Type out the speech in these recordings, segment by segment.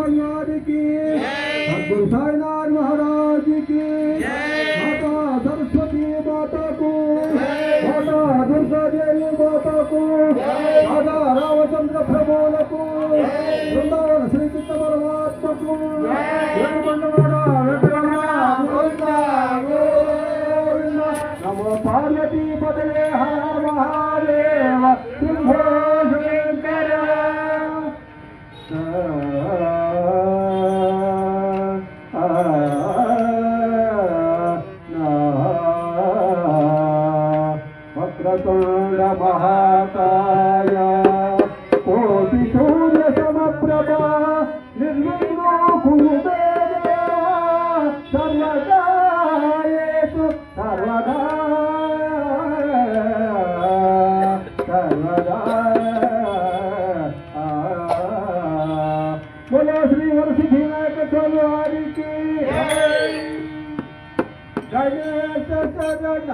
भगवान की सद्गुरु साईनाथ महाराज की माता सरस्वती माता को माता दुर्गा देवी माता को राजा रामचंद्र प्रभु को वृंदावन श्री कृष्ण परमात्मा को नमो पार्वती पतये हर महादेव शंभो शंकर वक्रतुंड महाकाय कोटि सूर्य समप्रभा निर्विघ्नो कुरु देवा सर्वदा येषु सर्वदा सर्वदा बोलो श्री वरसिद्धि विनायक स्वामी की गणेश गणेश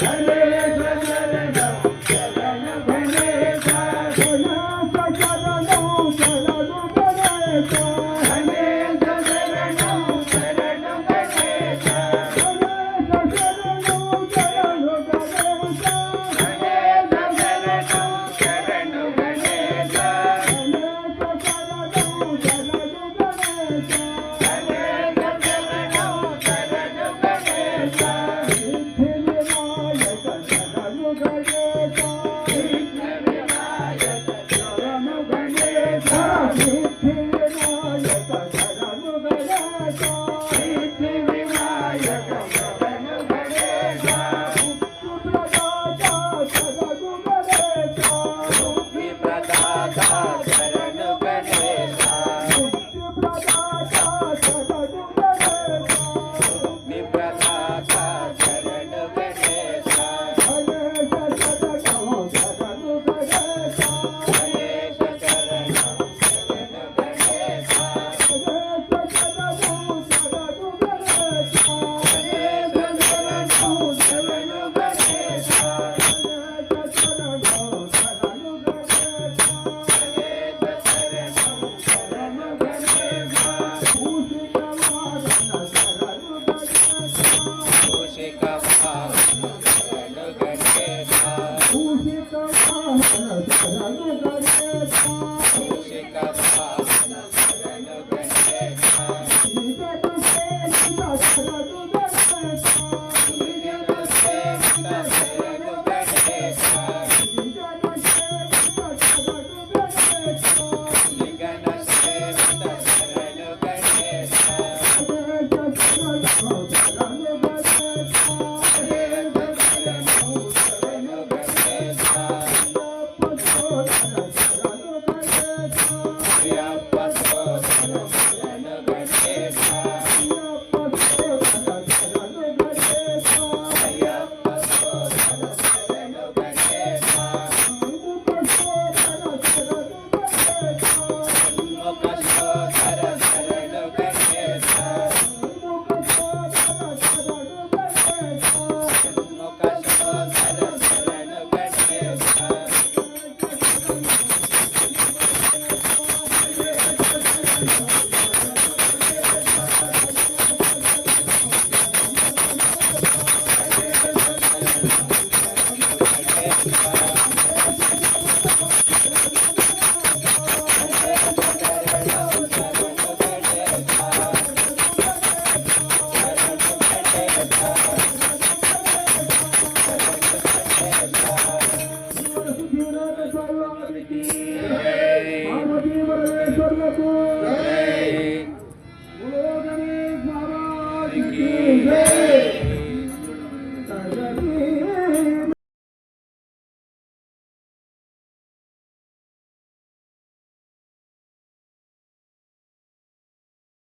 गणेश